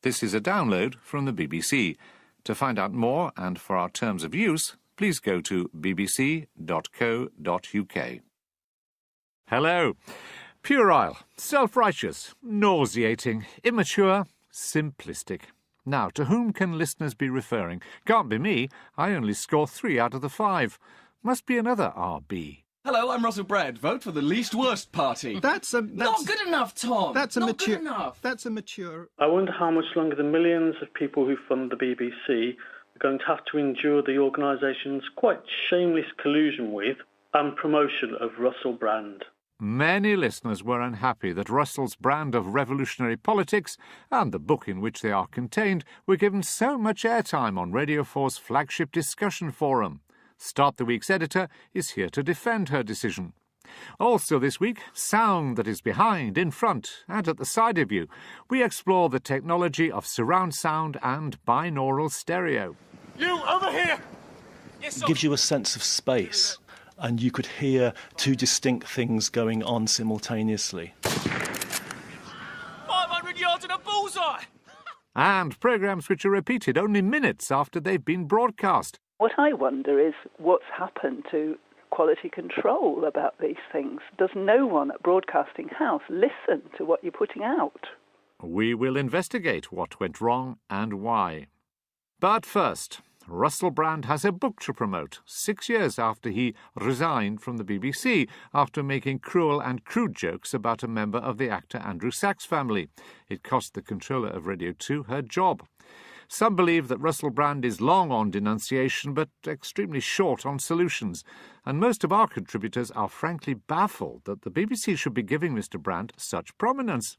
This is a download from the BBC. To find out more and for our terms of use, please go to bbc.co.uk. Hello. Puerile, self-righteous, nauseating, immature, simplistic. Now, to whom can listeners be referring? Can't be me. I only score 3 out of the 5. Must be another RB. Hello, I'm Russell Brand. Vote for the least worst party. Not good enough, Tom. Not good enough. That's a mature... I wonder how much longer the millions of people who fund the BBC are going to have to endure the organisation's quite shameless collusion with and promotion of Russell Brand. Many listeners were unhappy that Russell's brand of revolutionary politics and the book in which they are contained were given so much airtime on Radio 4's flagship discussion forum. Start the Week's editor is here to defend her decision. Also this week, sound that is behind, in front and at the side of you. We explore the technology of surround sound and binaural stereo. You, over here! It gives you a sense of space, and you could hear 2 distinct things going on simultaneously. 500 yards and a bullseye! And programmes which are repeated only minutes after they've been broadcast. What I wonder is what's happened to quality control about these things. Does no one at Broadcasting House listen to what you're putting out? We will investigate what went wrong and why. But first, Russell Brand has a book to promote, 6 years after he resigned from the BBC after making cruel and crude jokes about a member of the actor Andrew Sachs family. It cost the controller of Radio 2 her job. Some believe that Russell Brand is long on denunciation but extremely short on solutions, and most of our contributors are frankly baffled that the BBC should be giving Mr. Brand such prominence.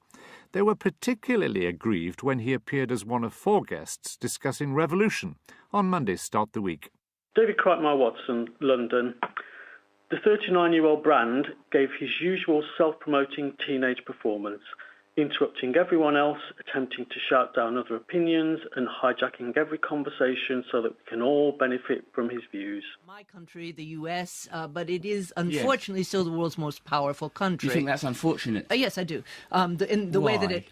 They were particularly aggrieved when he appeared as one of 4 guests discussing revolution on Monday's Start the Week. David Crichton-Watson, London. The 39-year-old Brand gave his usual self-promoting teenage performance, interrupting everyone else, attempting to shout down other opinions and hijacking every conversation so that we can all benefit from his views. My country, the US, but it is unfortunately still the world's most powerful country. You think that's unfortunate? Yes, I do. In the way that it...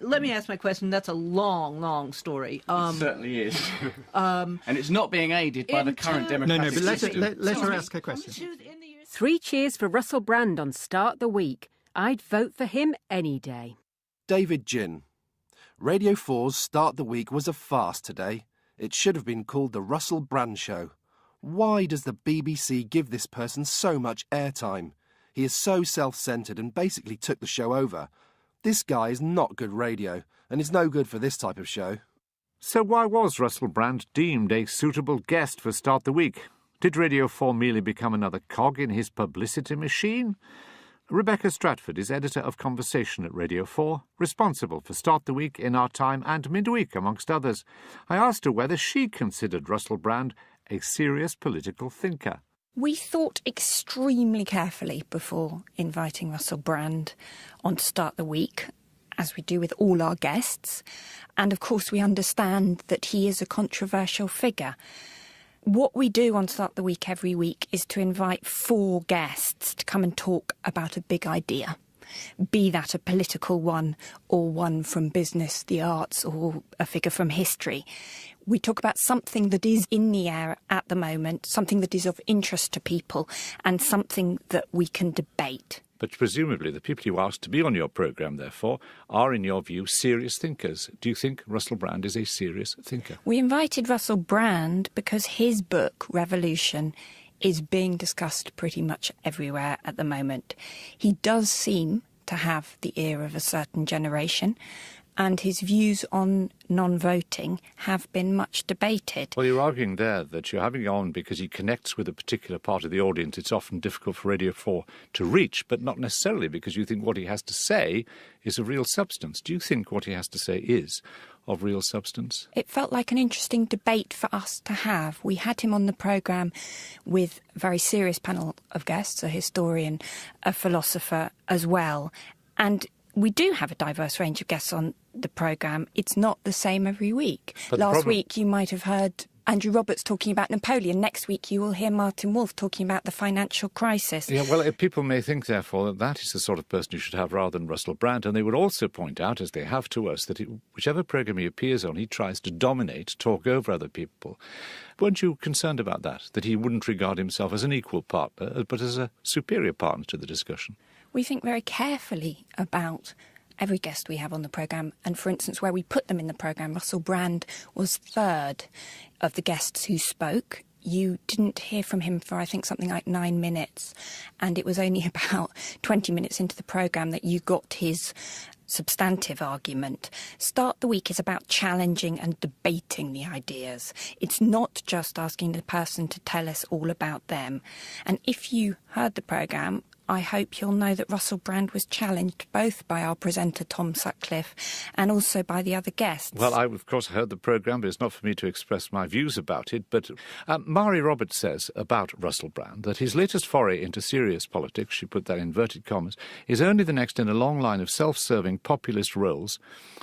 let me ask my question. That's a long, long story. It certainly is. And it's not being aided by the current democratic system. Let her ask her question. 3 cheers for Russell Brand on Start the Week. I'd vote for him any day. David Ginn. Radio 4's Start the Week was a farce today. It should have been called the Russell Brand Show. Why does the BBC give this person so much airtime? He is so self-centred and basically took the show over. This guy is not good radio and is no good for this type of show. So why was Russell Brand deemed a suitable guest for Start the Week? Did Radio 4 merely become another cog in his publicity machine? Rebecca Stratford is editor of Conversation at Radio 4, responsible for Start the Week, In Our Time and Midweek, amongst others. I asked her whether she considered Russell Brand a serious political thinker. We thought extremely carefully before inviting Russell Brand on to Start the Week, as we do with all our guests. And of course we understand that he is a controversial figure. What we do on Start the Week every week is to invite 4 guests to come and talk about a big idea, be that a political one or one from business, the arts, or a figure from history. We talk about something that is in the air at the moment, something that is of interest to people, and something that we can debate. But presumably the people you asked to be on your programme, therefore, are, in your view, serious thinkers. Do you think Russell Brand is a serious thinker? We invited Russell Brand because his book, Revolution, is being discussed pretty much everywhere at the moment. He does seem to have the ear of a certain generation, and his views on non-voting have been much debated. Well, you're arguing there that you're having him on because he connects with a particular part of the audience. It's often difficult for Radio 4 to reach, but not necessarily because you think what he has to say is of real substance. Do you think what he has to say is of real substance? It felt like an interesting debate for us to have. We had him on the programme with a very serious panel of guests, a historian, a philosopher as well, and we do have a diverse range of guests on the programme. It's not the same every week. Last week you might have heard Andrew Roberts talking about Napoleon. Next week you will hear Martin Wolf talking about the financial crisis. Yeah, well, people may think, therefore, that that is the sort of person you should have rather than Russell Brand, and they would also point out, as they have to us, that whichever programme he appears on, he tries to dominate, talk over other people. Weren't you concerned about that he wouldn't regard himself as an equal partner, but as a superior partner to the discussion? We think very carefully about every guest we have on the programme, and for instance, where we put them in the programme, Russell Brand was third of the guests who spoke. You didn't hear from him for, I think, something like 9 minutes, and it was only about 20 minutes into the programme that you got his substantive argument. Start the Week is about challenging and debating the ideas. It's not just asking the person to tell us all about them. And if you heard the programme, I hope you'll know that Russell Brand was challenged both by our presenter Tom Sutcliffe and also by the other guests. Well, I, of course, heard the programme, but it's not for me to express my views about it. But Mari Roberts says about Russell Brand that his latest foray into serious politics, she put that in inverted commas, is only the next in a long line of self-serving populist roles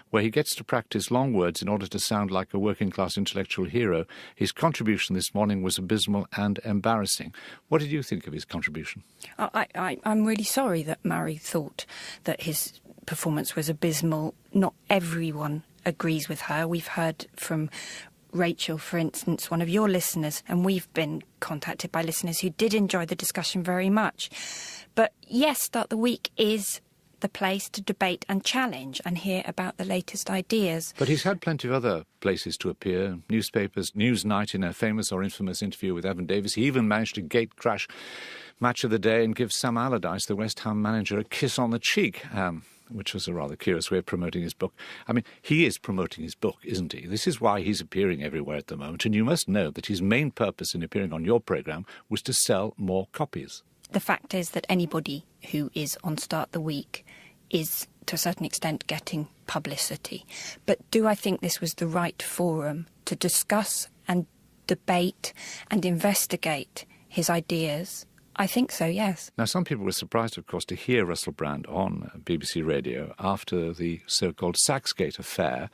where he gets to practice long words in order to sound like a working-class intellectual hero. His contribution this morning was abysmal and embarrassing. What did you think of his contribution? I'm really sorry that Murray thought that his performance was abysmal. Not everyone agrees with her. We've heard from Rachel, for instance, one of your listeners, and we've been contacted by listeners who did enjoy the discussion very much. But yes, Start the Week is the place to debate and challenge and hear about the latest ideas. But he's had plenty of other places to appear, newspapers, Newsnight in a famous or infamous interview with Evan Davis. He even managed to gate crash Match of the Day and give Sam Allardyce, the West Ham manager, a kiss on the cheek, which was a rather curious way of promoting his book. I mean, he is promoting his book, isn't he? This is why he's appearing everywhere at the moment, and you must know that his main purpose in appearing on your programme was to sell more copies. The fact is that anybody who is on Start the Week is, to a certain extent, getting publicity. But do I think this was the right forum to discuss and debate and investigate his ideas? I think so, yes. Now, some people were surprised, of course, to hear Russell Brand on BBC Radio after the so-called Saxgate affair.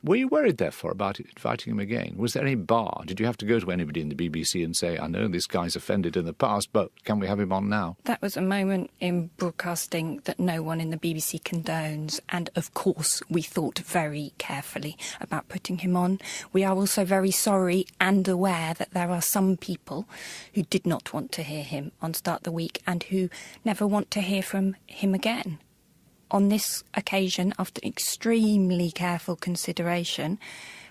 Were you worried, therefore, about inviting him again? Was there any bar? Did you have to go to anybody in the BBC and say, I know this guy's offended in the past, but can we have him on now? That was a moment in broadcasting that no one in the BBC condones, and of course we thought very carefully about putting him on. We are also very sorry and aware that there are some people who did not want to hear him on Start the Week and who never want to hear from him again. On this occasion, after extremely careful consideration,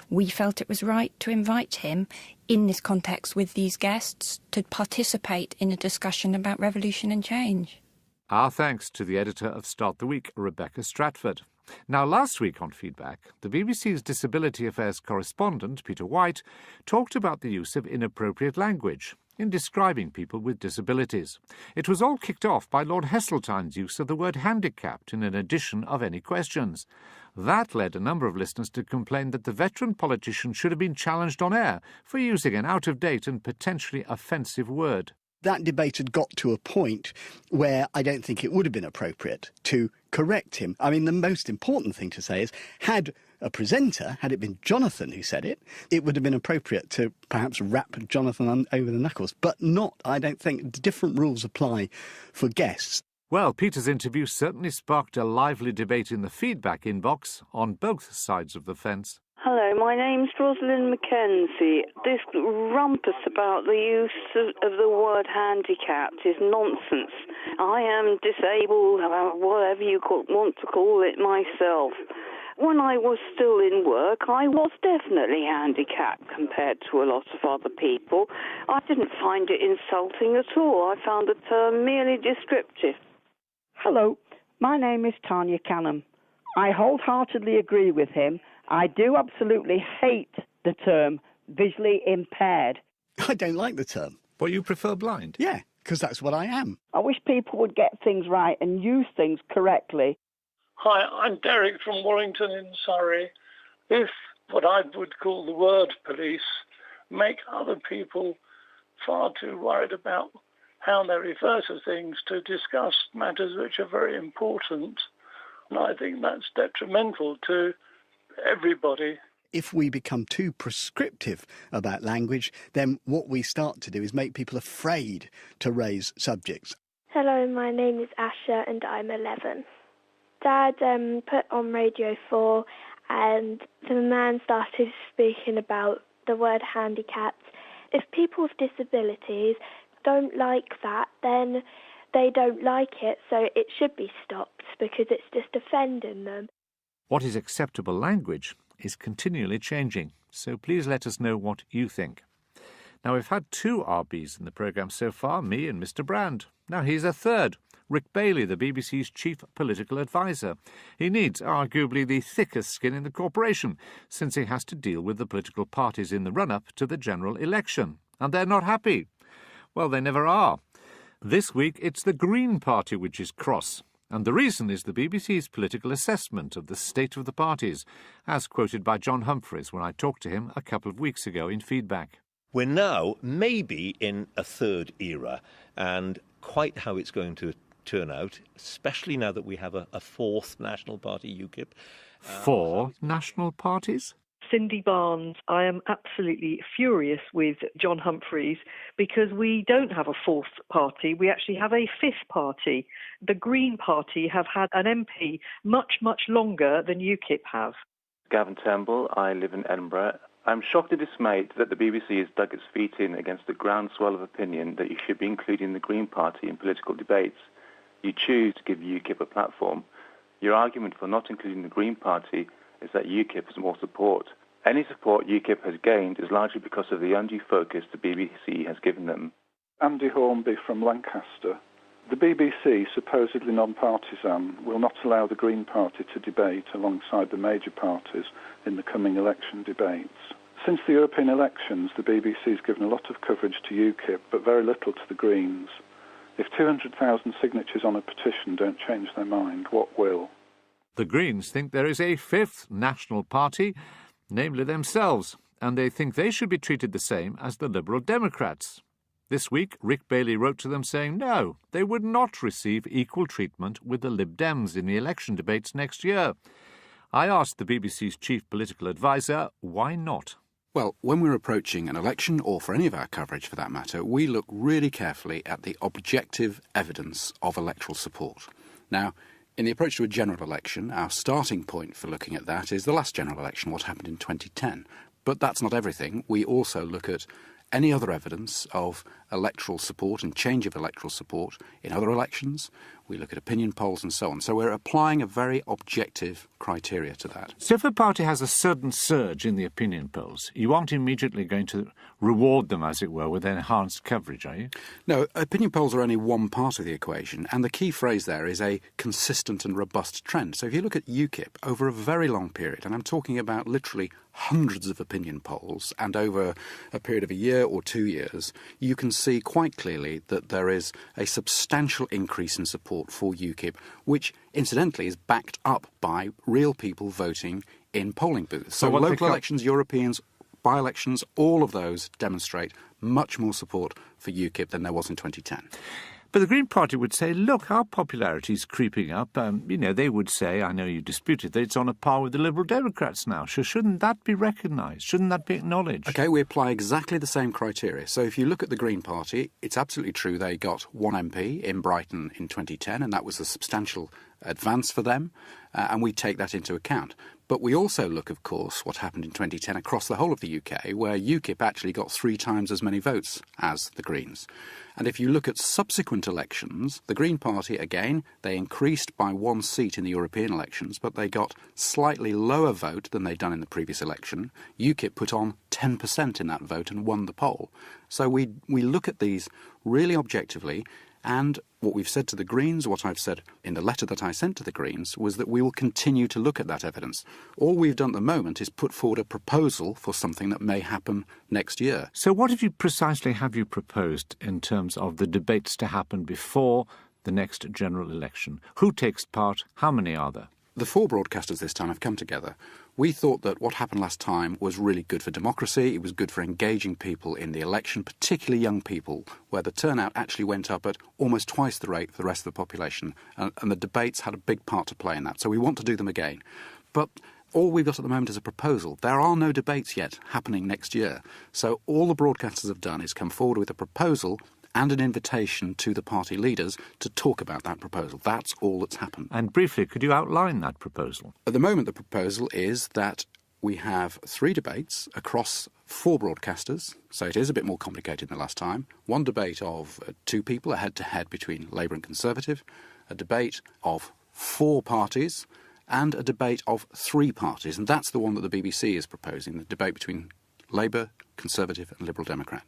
we felt it was right to invite him in this context with these guests to participate in a discussion about revolution and change. Our thanks to the editor of Start the Week, Rebecca Stratford. Now, last week on Feedback, the BBC's Disability Affairs correspondent, Peter White, talked about the use of inappropriate language in describing people with disabilities. It was all kicked off by Lord Heseltine's use of the word handicapped in an edition of Any Questions. That led a number of listeners to complain that the veteran politician should have been challenged on air for using an out-of-date and potentially offensive word. That debate had got to a point where I don't think it would have been appropriate to correct him. I mean, the most important thing to say is, had a presenter, had it been Jonathan who said it, it would have been appropriate to perhaps rap Jonathan over the knuckles. But not, I don't think, different rules apply for guests. Well, Peter's interview certainly sparked a lively debate in the feedback inbox on both sides of the fence. Hello, my name's Rosalind Mackenzie. This rumpus about the use of the word handicapped is nonsense. I am disabled, whatever you want to call it myself. When I was still in work, I was definitely handicapped compared to a lot of other people. I didn't find it insulting at all. I found the term merely descriptive. Hello, my name is Tanya Canham. I wholeheartedly agree with him. I do absolutely hate the term visually impaired. I don't like the term. But you prefer blind? Yeah, because that's what I am. I wish people would get things right and use things correctly. Hi, I'm Derek from Wallington in Surrey. If what I would call the word police make other people far too worried about how they refer to things to discuss matters which are very important, and I think that's detrimental to everybody. if we become too prescriptive about language, then what we start to do is make people afraid to raise subjects. Hello, my name is Asha and I'm 11. Dad put on Radio 4 and the man started speaking about the word handicapped. If people with disabilities don't like that, then they don't like it, so it should be stopped because it's just offending them. What is acceptable language is continually changing, so please let us know what you think. Now, we've had 2 RBs in the programme so far, me and Mr. Brand. Now, he's a third, Rick Bailey, the BBC's chief political advisor. He needs, arguably, the thickest skin in the corporation, since he has to deal with the political parties in the run-up to the general election. And they're not happy. Well, they never are. This week, it's the Green Party which is cross. And the reason is the BBC's political assessment of the state of the parties, as quoted by John Humphreys when I talked to him a couple of weeks ago in Feedback. We're now maybe in a third era, and quite how it's going to turn out, especially now that we have a fourth national party, UKIP. 4 national parties? Cindy Barnes, I am absolutely furious with John Humphreys because we don't have a fourth party, we actually have a fifth party. The Green Party have had an MP much, much longer than UKIP have. Gavin Temple, I live in Edinburgh. I'm shocked and dismayed that the BBC has dug its feet in against the groundswell of opinion that you should be including the Green Party in political debates. You choose to give UKIP a platform. Your argument for not including the Green Party is that UKIP has more support. Any support UKIP has gained is largely because of the undue focus the BBC has given them. Andy Hornby from Lancaster. The BBC, supposedly non-partisan, will not allow the Green Party to debate alongside the major parties in the coming election debates. Since the European elections, the BBC has given a lot of coverage to UKIP, but very little to the Greens. If 200,000 signatures on a petition don't change their mind, what will? The Greens think there is a 5th national party, namely themselves, and they think they should be treated the same as the Liberal Democrats. This week, Rick Bailey wrote to them saying no, they would not receive equal treatment with the Lib Dems in the election debates next year. I asked the BBC's chief political advisor, why not? Well, when we're approaching an election, or for any of our coverage for that matter, we look really carefully at the objective evidence of electoral support. Now, in the approach to a general election, our starting point for looking at that is the last general election, what happened in 2010. But that's not everything. We also look at any other evidence of electoral support and change of electoral support in other elections. We look at opinion polls and so on. So we're applying a very objective criteria to that. So if a party has a sudden surge in the opinion polls, you aren't immediately going to reward them, as it were, with enhanced coverage, are you? No, opinion polls are only one part of the equation, and the key phrase there is a consistent and robust trend. So if you look at UKIP over a very long period, and I'm talking about literally hundreds of opinion polls, and over a period of a year or 2 years, you can see quite clearly that there is a substantial increase in support for UKIP, which incidentally is backed up by real people voting in polling booths. So local elections, Europeans, by-elections, all of those demonstrate much more support for UKIP than there was in 2010. But the Green Party would say, look, our popularity is creeping up. They would say, I know you disputed, that it's on a par with the Liberal Democrats now. So shouldn't that be recognised? Shouldn't that be acknowledged? OK, we apply exactly the same criteria. So if you look at the Green Party, it's absolutely true they got 1 MP in Brighton in 2010, and that was a substantial advance for them, and we take that into account. But we also look, of course, what happened in 2010 across the whole of the UK, where UKIP actually got 3 times as many votes as the Greens. And if you look at subsequent elections, the Green Party, again, they increased by 1 seat in the European elections, but they got slightly lower vote than they'd done in the previous election. UKIP put on 10% in that vote and won the poll. So we look at these really objectively. And what we've said to the Greens, what I've said in the letter that I sent to the Greens, was that we will continue to look at that evidence. All we've done at the moment is put forward a proposal for something that may happen next year. So what have you proposed in terms of the debates to happen before the next general election? Who takes part? How many are there? The 4 broadcasters this time have come together. We thought that what happened last time was really good for democracy. It was good for engaging people in the election, particularly young people, where the turnout actually went up at almost twice the rate for the rest of the population. And the debates had a big part to play in that. So we want to do them again. But all we've got at the moment is a proposal. There are no debates yet happening next year. So all the broadcasters have done is come forward with a proposal and an invitation to the party leaders to talk about that proposal. That's all that's happened. And briefly, could you outline that proposal? At the moment, the proposal is that we have 3 debates across 4 broadcasters, so it is a bit more complicated than last time. One debate of 2 people, a head-to-head between Labour and Conservative, a debate of 4 parties, and a debate of 3 parties, and that's the one that the BBC is proposing, the debate between Labour, Conservative and Liberal Democrat.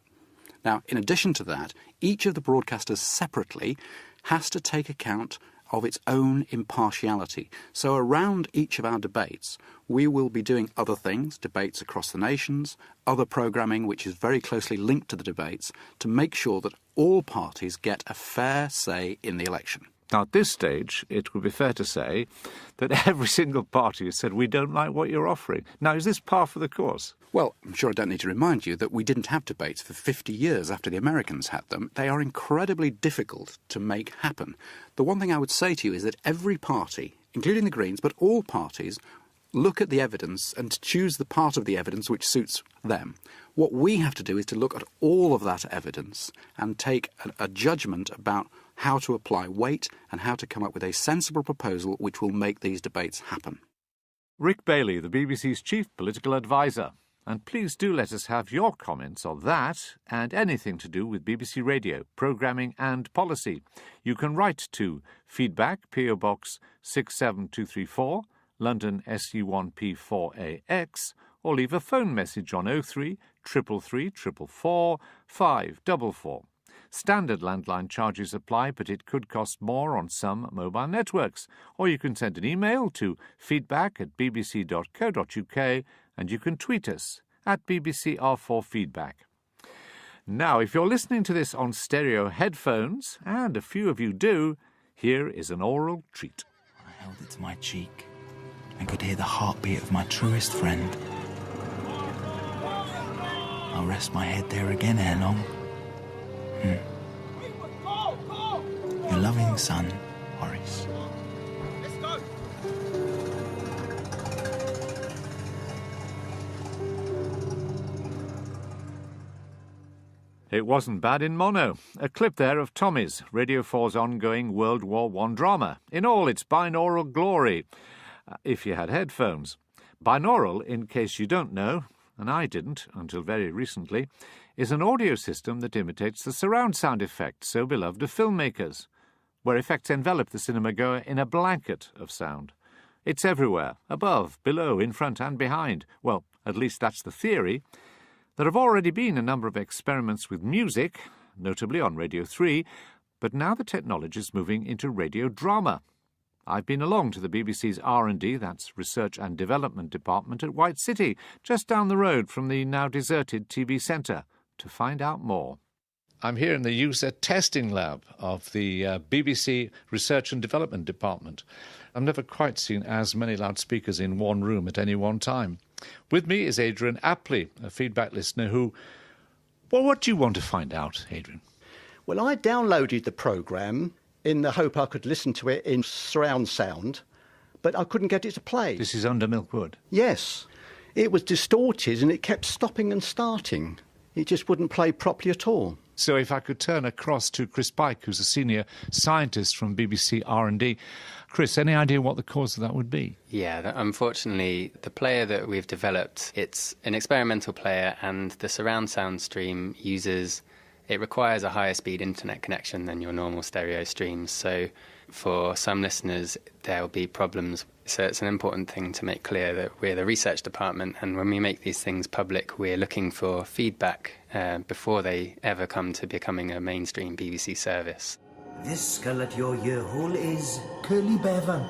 Now, in addition to that, each of the broadcasters separately has to take account of its own impartiality. So around each of our debates, we will be doing other things, debates across the nations, other programming which is very closely linked to the debates, to make sure that all parties get a fair say in the election. Now, at this stage, it would be fair to say that every single party has said, we don't like what you're offering. Now, is this par for the course? Well, I'm sure I don't need to remind you that we didn't have debates for 50 years after the Americans had them. They are incredibly difficult to make happen. The one thing I would say to you is that every party, including the Greens, but all parties, look at the evidence and choose the part of the evidence which suits them. What we have to do is to look at all of that evidence and take a judgment about how to apply weight and how to come up with a sensible proposal which will make these debates happen. Rick Bailey, the BBC's chief political advisor. And please do let us have your comments on that and anything to do with BBC Radio, programming and policy. You can write to Feedback, PO Box 67234, London SE1P4AX, or leave a phone message on 03 333 444 544. Standard landline charges apply, but it could cost more on some mobile networks. Or you can send an email to feedback@bbc.co.uk, and you can tweet us at BBCR4Feedback. Now, if you're listening to this on stereo headphones, and a few of you do, here is an oral treat. I held it to my cheek and could hear the heartbeat of my truest friend. I'll rest my head there again ere long. Your loving son, Horace. Let's go. It wasn't bad in mono. A clip there of Tommy's, Radio 4's ongoing World War I drama, in all its binaural glory, if you had headphones. Binaural, in case you don't know, and I didn't until very recently, is an audio system that imitates the surround sound effect so beloved of filmmakers, where effects envelop the cinema goer in a blanket of sound. It's everywhere, above, below, in front and behind. Well, at least that's the theory. There have already been a number of experiments with music, notably on Radio 3, but now the technology is moving into radio drama. I've been along to the BBC's R&D, that's Research and Development Department at White City, just down the road from the now deserted TB Centre, to find out more. I'm here in the user testing lab of the BBC Research and Development Department. I've never quite seen as many loudspeakers in one room at any one time. With me is Adrian Apley, a feedback listener who... Well, what do you want to find out, Adrian? Well, I downloaded the programme in the hope I could listen to it in surround sound, but I couldn't get it to play. This is Under Milkwood? Yes. It was distorted and it kept stopping and starting. It just wouldn't play properly at all. So if I could turn across to Chris Pike, who's a senior scientist from BBC R&D. Chris, any idea what the cause of that would be? Yeah, unfortunately, the player that we've developed, it's an experimental player, and the surround sound stream it requires a higher speed internet connection than your normal stereo streams. So for some listeners, there'll be problems. So it's an important thing to make clear that we're the research department, and when we make these things public, we're looking for feedback before they ever come to becoming a mainstream BBC service. This skull at your ear hole is Curly Bevan.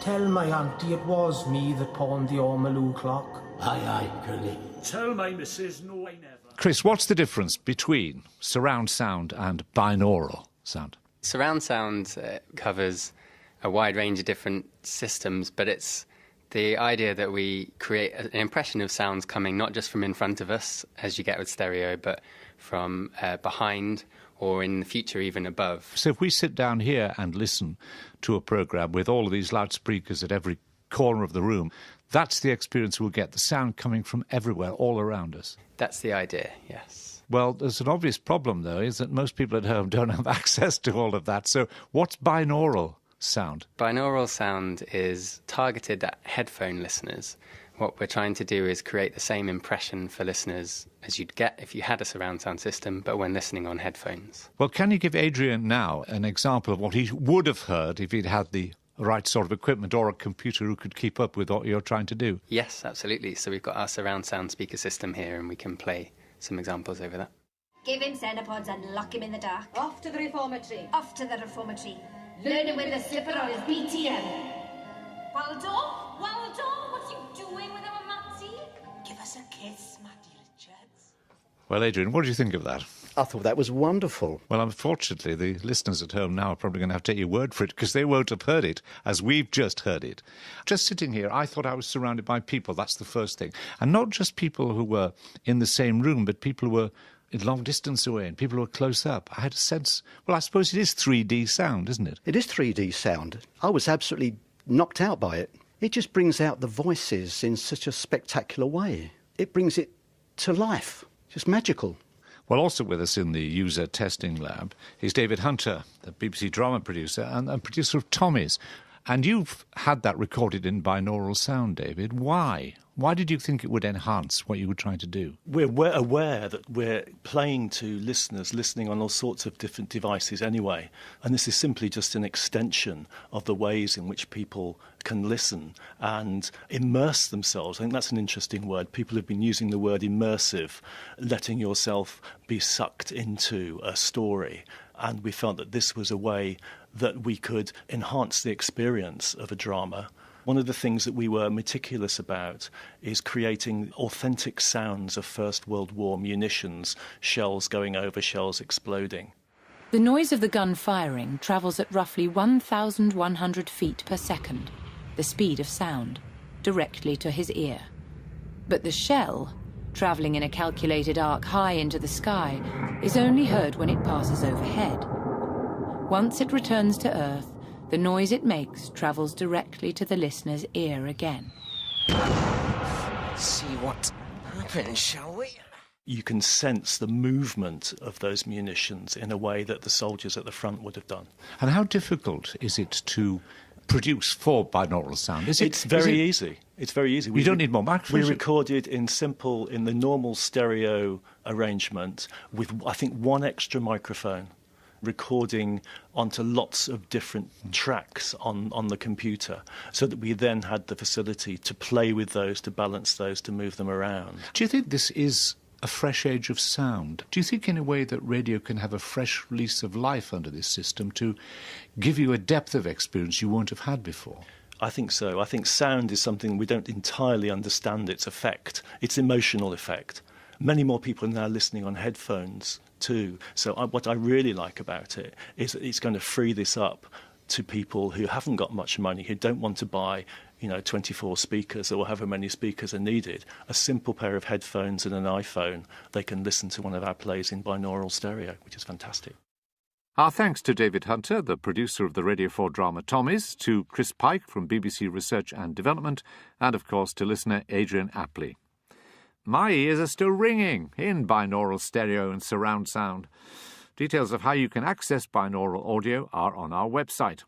Tell my auntie it was me that pawned the Ormaloo clock. Aye, aye, Curly. Tell my missus no, I never. Chris, what's the difference between surround sound and binaural sound? Surround sound covers a wide range of different systems, but it's the idea that we create an impression of sounds coming not just from in front of us, as you get with stereo, but from behind, or in the future even above. So if we sit down here and listen to a programme with all of these loudspeakers at every corner of the room, That's the experience we'll get, the sound coming from everywhere, all around us. That's the idea, yes. Well, there's an obvious problem, though, is that most people at home don't have access to all of that. So what's binaural sound? Binaural sound is targeted at headphone listeners. What we're trying to do is create the same impression for listeners as you'd get if you had a surround sound system, but when listening on headphones. Well, can you give Adrian now an example of what he would have heard if he'd had the right sort of equipment or a computer who could keep up with what you're trying to do? Yes, absolutely. So we've got our surround sound speaker system here, and we can play some examples over that. Give him cenopods and lock him in the dark. Off to the reformatory. Off to the reformatory. Learn him with a slipper on his BTM. Waldo? Waldo? What are you doing with our Matty? Give us a kiss, Matty Richards. Well, Adrian, what do you think of that? I thought that was wonderful. Well, unfortunately, the listeners at home now are probably going to have to take your word for it because they won't have heard it as we've just heard it. Just sitting here, I thought I was surrounded by people. That's the first thing. And not just people who were in the same room, but people who were long distance away and people who were close up. I had a sense, well, I suppose it is 3D sound, isn't it? It is 3D sound. I was absolutely knocked out by it. It just brings out the voices in such a spectacular way. It brings it to life. Just magical. Well, also with us in the user testing lab is David Hunter, the BBC drama producer and producer of Tommy's. And you've had that recorded in binaural sound, David. Why? Why did you think it would enhance what you were trying to do? We're aware that we're playing to listeners listening on all sorts of different devices anyway. And this is simply just an extension of the ways in which people can listen and immerse themselves. I think that's an interesting word. People have been using the word immersive, letting yourself be sucked into a story. And we felt that this was a way that we could enhance the experience of a drama. One of the things that we were meticulous about is creating authentic sounds of First World War munitions, shells going over, shells exploding. The noise of the gun firing travels at roughly 1,100 feet per second, the speed of sound, directly to his ear. But the shell, travelling in a calculated arc high into the sky, is only heard when it passes overhead. Once it returns to Earth, the noise it makes travels directly to the listener's ear again. Let's see what happens, shall we? You can sense the movement of those munitions in a way that the soldiers at the front would have done. And how difficult is it to produce for binaural sound? It's very easy. It's very easy. You don't need more microphones. We recorded in the normal stereo arrangement with, I think, one extra microphone, recording onto lots of different tracks on the computer, so that we then had the facility to play with those, to balance those, to move them around. Do you think this is a fresh age of sound? Do you think in a way that radio can have a fresh lease of life under this system to give you a depth of experience you won't have had before? I think so. I think sound is something we don't entirely understand its effect, its emotional effect. Many more people are now listening on headphones too. So what I really like about it is that it's going to free this up to people who haven't got much money, who don't want to buy 24 speakers or however many speakers are needed. A simple pair of headphones and an iPhone, they can listen to one of our plays in binaural stereo, which is fantastic. Our thanks to David Hunter, the producer of the Radio 4 drama Tommy's, to Chris Pike from BBC Research and Development, and of course to listener Adrian Apley. My ears are still ringing in binaural stereo and surround sound. Details of how you can access binaural audio are on our website.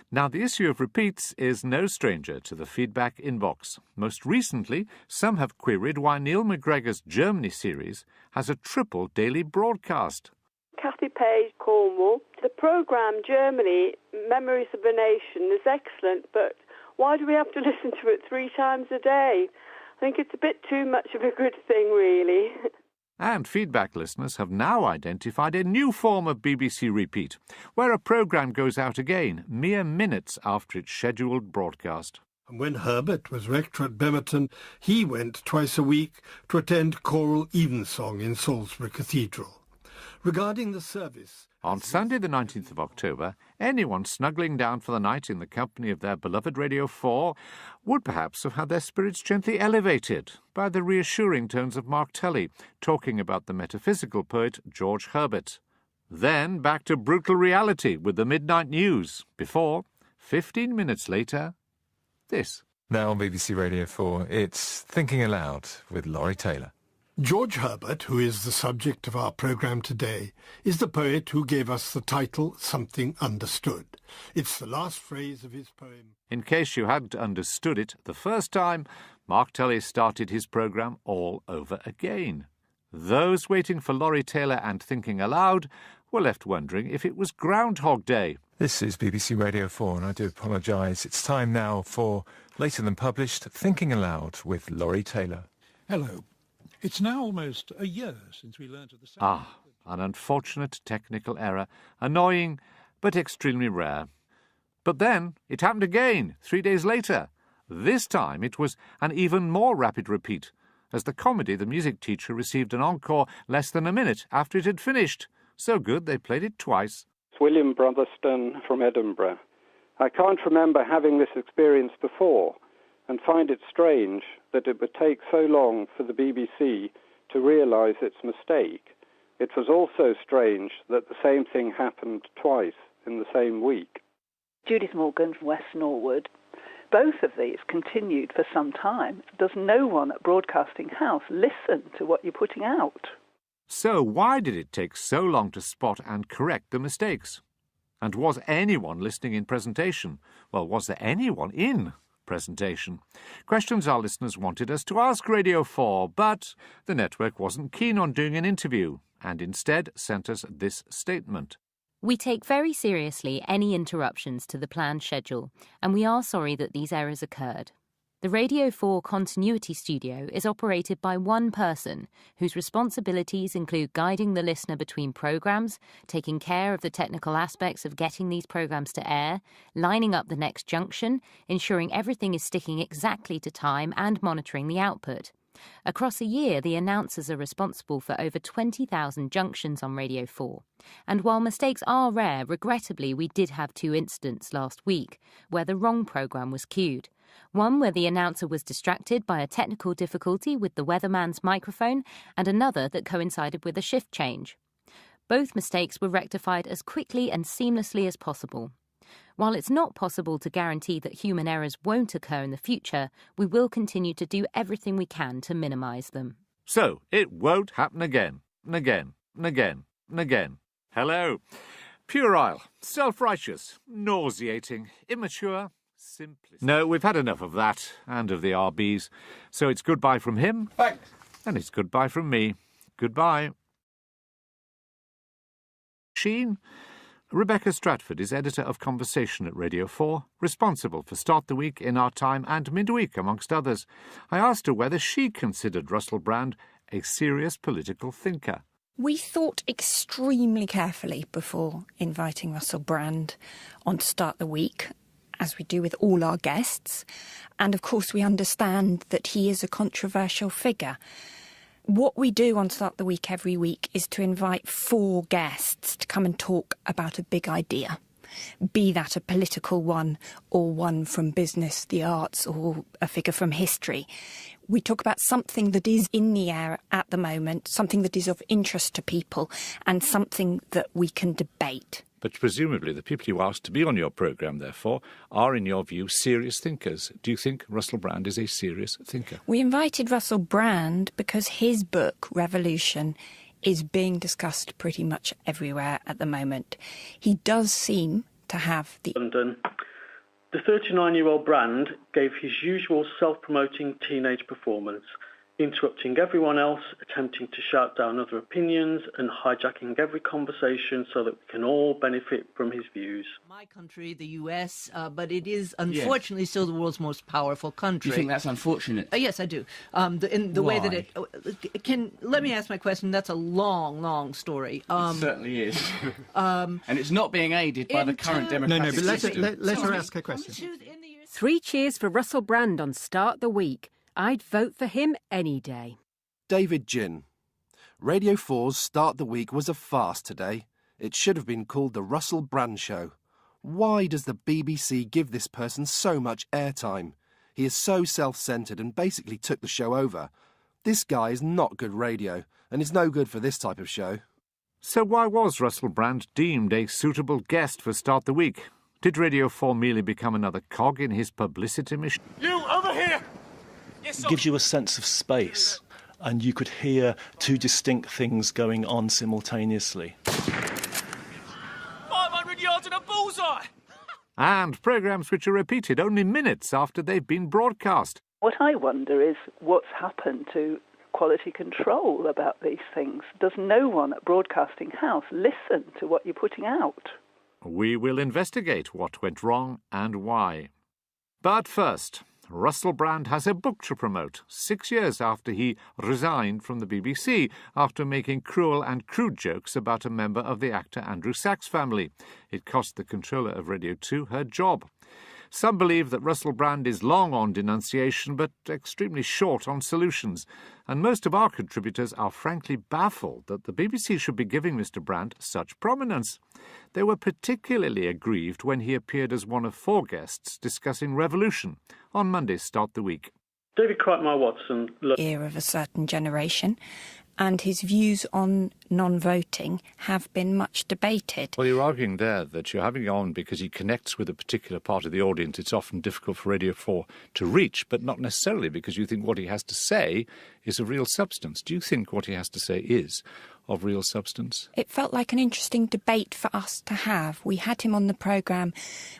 Now, the issue of repeats is no stranger to the feedback inbox. Most recently, some have queried why Neil McGregor's Germany series has a triple daily broadcast. Kathy Page, Cornwall. The programme Germany, Memories of a Nation, is excellent, but why do we have to listen to it 3 times a day? I think it's a bit too much of a good thing, really. And feedback listeners have now identified a new form of BBC repeat, where a programme goes out again, mere minutes after its scheduled broadcast. And when Herbert was rector at Bemerton, he went twice a week to attend choral evensong in Salisbury Cathedral. Regarding the service... On Sunday the 19th of October, anyone snuggling down for the night in the company of their beloved Radio 4 would perhaps have had their spirits gently elevated by the reassuring tones of Mark Tully talking about the metaphysical poet George Herbert. Then back to brutal reality with the midnight news, before, 15 minutes later, this. Now on BBC Radio 4, it's Thinking Aloud with Laurie Taylor. George Herbert, who is the subject of our programme today, is the poet who gave us the title Something Understood. It's the last phrase of his poem. In case you hadn't understood it the first time, Mark Tully started his programme all over again. Those waiting for Laurie Taylor and Thinking Aloud were left wondering if it was Groundhog Day. This is BBC Radio 4, and I do apologise. It's time now for Later Than Published, Thinking Aloud with Laurie Taylor. Hello. It's now almost a year since we learnt of the... An unfortunate technical error, annoying but extremely rare. But then it happened again, 3 days later. This time it was an even more rapid repeat, as the comedy The Music Teacher received an encore less than a minute after it had finished. So good they played it twice. It's William Brotherston from Edinburgh. I can't remember having this experience before and find it strange that it would take so long for the BBC to realise its mistake. It was also strange that the same thing happened twice in the same week. Judith Morgan from West Norwood. Both of these continued for some time. Does no one at Broadcasting House listen to what you're putting out? So why did it take so long to spot and correct the mistakes? And was anyone listening in presentation? Well, was there anyone in presentation? Questions our listeners wanted us to ask Radio 4, but the network wasn't keen on doing an interview and instead sent us this statement. We take very seriously any interruptions to the planned schedule, and we are sorry that these errors occurred. The Radio 4 Continuity Studio is operated by one person, whose responsibilities include guiding the listener between programmes, taking care of the technical aspects of getting these programmes to air, lining up the next junction, ensuring everything is sticking exactly to time and monitoring the output. Across a year, the announcers are responsible for over 20,000 junctions on Radio 4. And while mistakes are rare, regrettably we did have 2 incidents last week where the wrong programme was cued. One where the announcer was distracted by a technical difficulty with the weatherman's microphone, and another that coincided with a shift change. Both mistakes were rectified as quickly and seamlessly as possible. While it's not possible to guarantee that human errors won't occur in the future, we will continue to do everything we can to minimise them. So, it won't happen again, and again, and again, and again. Hello. Puerile, self-righteous, nauseating, immature, simplistic. No, we've had enough of that, and of the RBs. So it's goodbye from him. Thanks. And it's goodbye from me. Goodbye. Sheen. Rebecca Stratford is editor of Conversation at Radio 4, responsible for Start the Week, In Our Time and Midweek, amongst others. I asked her whether she considered Russell Brand a serious political thinker. We thought extremely carefully before inviting Russell Brand on to Start the Week, as we do with all our guests. And of course we understand that he is a controversial figure. What we do on Start the Week every week is to invite 4 guests to come and talk about a big idea, be that a political one or one from business, the arts, or a figure from history. We talk about something that is in the air at the moment, something that is of interest to people, and something that we can debate. But presumably the people you asked to be on your programme, therefore, are, in your view, serious thinkers. Do you think Russell Brand is a serious thinker? We invited Russell Brand because his book, Revolution, is being discussed pretty much everywhere at the moment. He does seem to have the... London. The 39-year-old Brand gave his usual self-promoting teenage performance, interrupting everyone else, attempting to shout down other opinions and hijacking every conversation so that we can all benefit from his views. My country, the US, but it is unfortunately still the world's most powerful country. Do you think that's unfortunate? Yes, I do. In the way that it let me ask my question. That's a long story. It certainly is. And it's not being aided by the current democratic system. Let her ask her question. 3 cheers for Russell Brand on Start the Week. I'd vote for him any day. David Ginn. Radio 4's Start the Week was a farce today. It should have been called the Russell Brand Show. Why does the BBC give this person so much airtime? He is so self-centred and basically took the show over. This guy is not good radio, and is no good for this type of show. So why was Russell Brand deemed a suitable guest for Start the Week? Did Radio 4 merely become another cog in his publicity mission? You, over here! It gives you a sense of space, and you could hear two distinct things going on simultaneously. 500 yards and a bullseye! And programmes which are repeated only minutes after they've been broadcast. What I wonder is what's happened to quality control about these things. Does no one at Broadcasting House listen to what you're putting out? We will investigate what went wrong and why. But first, Russell Brand has a book to promote 6 years after he resigned from the BBC after making cruel and crude jokes about a member of the actor Andrew Sachs family. It cost the controller of Radio 2 her job. Some believe that Russell Brand is long on denunciation but extremely short on solutions, and most of our contributors are frankly baffled that the BBC should be giving Mr. Brand such prominence. They were particularly aggrieved when he appeared as one of 4 guests discussing revolution on Monday's Start the Week. David Crichton-Watson. Ear of a certain generation, and his views on non-voting have been much debated. Well, you're arguing there that you're having on because he connects with a particular part of the audience it's often difficult for Radio 4 to reach, but not necessarily because you think what he has to say is of real substance. Do you think what he has to say is of real substance? It felt like an interesting debate for us to have. We had him on the programme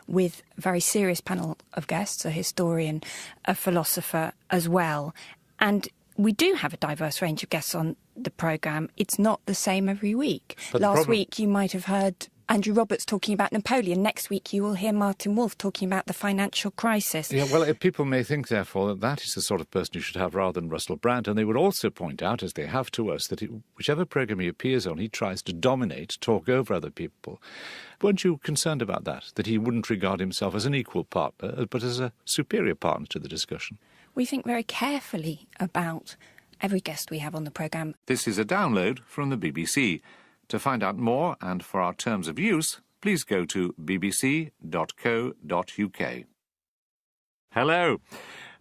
with a very serious panel of guests, a historian, a philosopher as well, and we do have a diverse range of guests on the programme. It's not the same every week. Last week you might have heard Andrew Roberts talking about Napoleon. Next week you will hear Martin Wolf talking about the financial crisis. Yeah, well, people may think, therefore, that that is the sort of person you should have rather than Russell Brand, and they would also point out, as they have to us, that whichever programme he appears on, he tries to dominate, talk over other people. Weren't you concerned about that he wouldn't regard himself as an equal partner, but as a superior partner to the discussion? We think very carefully about every guest we have on the programme. This is a download from the BBC. To find out more and for our terms of use, please go to bbc.co.uk. Hello.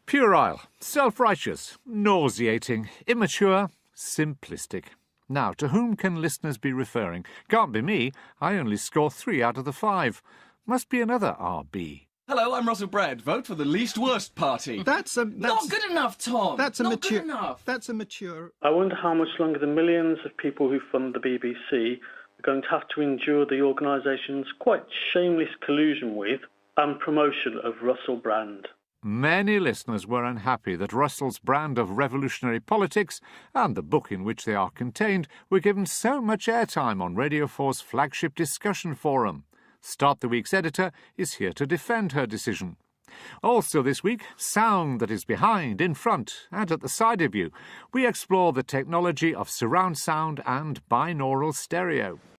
Puerile, self-righteous, nauseating, immature, simplistic. Now, to whom can listeners be referring? Can't be me. I only score 3 out of the 5. Must be another RB. Hello, I'm Russell Brand. Vote for the least worst party. That's not good enough, Tom. That's not good enough. That's a mature. I wonder how much longer the millions of people who fund the BBC are going to have to endure the organisation's quite shameless collusion with and promotion of Russell Brand. Many listeners were unhappy that Russell's brand of revolutionary politics and the book in which they are contained were given so much airtime on Radio 4's flagship discussion forum. Start the Week's editor is here to defend her decision. Also this week, sound that is behind, in front and at the side of you. We explore the technology of surround sound and binaural stereo.